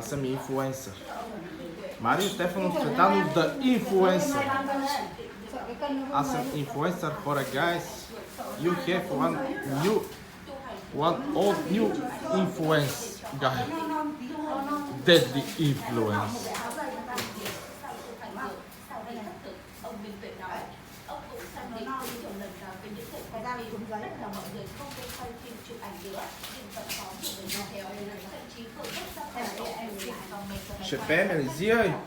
Аз съм инфлуенсър. Марио Стефанов Цветанов, the influencer. Аз съм инфлуенсър for a guys. You have one old new influence guy. Deadly influence. Ще пеем ли? Зия?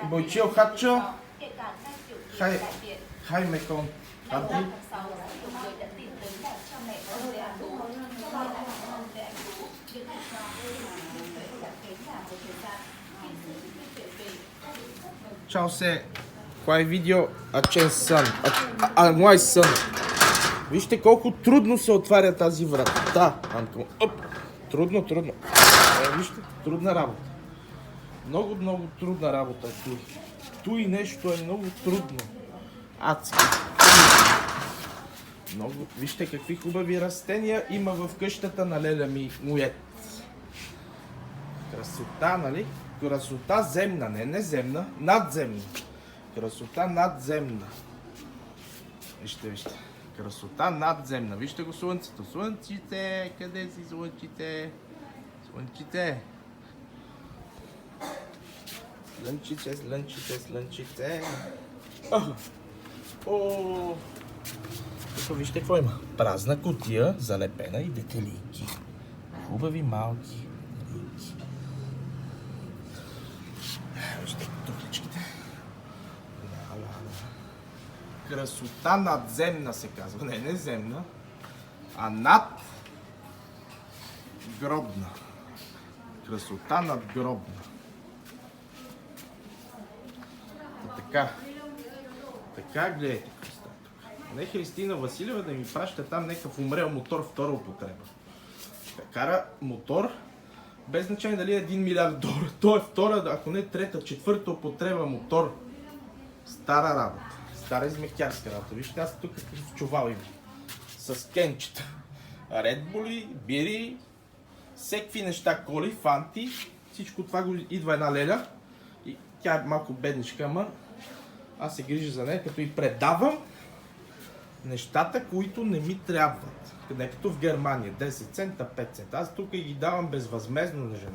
Бойчил хатчо? Хай мекон. Хати? Чао се. Това е видео Ачен сън. Мой сън. Вижте колко трудно се отваря тази врата. Трудно. Вижте, трудна работа. Много трудна работа е туй. Туй нещо е много трудно. Адски. Много. Вижте какви хубави растения има в къщата на леля ми Мует. Красота, нали? Красота земна, не неземна, надземна. Красота надземна. Вижте. Красота надземна. Вижте го слънцето. Слънчите! Къде си слънчите? Слънчите! Слънчите! Тук вижте какво има. Празна кутия, залепена и детелинки. Хубави малки детелинки. Вижте тукличките. Красота надземна се казва. Не земна, а надгробна. Красота надгробна. Така гледайте кръста. Не Христина Василева да ми праща там някакъв умрел мотор втора употреба. Кара мотор, без значение дали е $1 милиард. Той е втора, ако не трета, четвърта употреба мотор. Стара работа. Стара измехтярска работа. Вижте, аз тук в чувал има. С кенчета. Редбули, бири, всеки неща, коли, фанти. Всичко това го идва една леля. И тя е малко бедничка, ама аз се грижа за нея, като и предавам нещата, които не ми трябват. Не като в Германия, 10 цента, 5 цента. Аз тук ги давам безвъзмездно на жена.